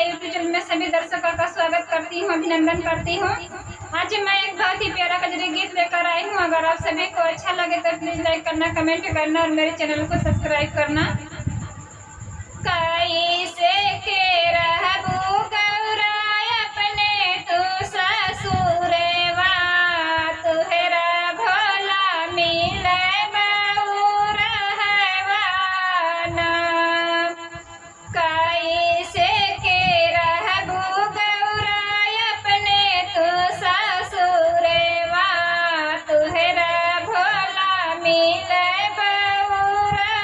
मेरे YouTube channel में सभी दर्शकों का स्वागत करती हूँ, अभिनंदन करती हूँ। आज मैं एक बहुत ही प्यारा कजरी गीत लेकर आई हूँ। अगर आप सभी को अच्छा लगे तो प्लीज लाइक करना, कमेंट करना और मेरे चैनल को सब्सक्राइब करना। कैसे के रहबू गौराय अपने तू ससुरवा, तुहरा भोला मिले कैसे के रहबू गौराय अपने तू ससुरवा, तुहरा भोला मिले बउरहवाना।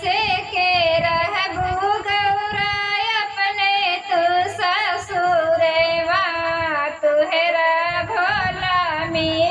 कैसे के रहबू गौरा अपने तू ससुरवा तुहरा भोला में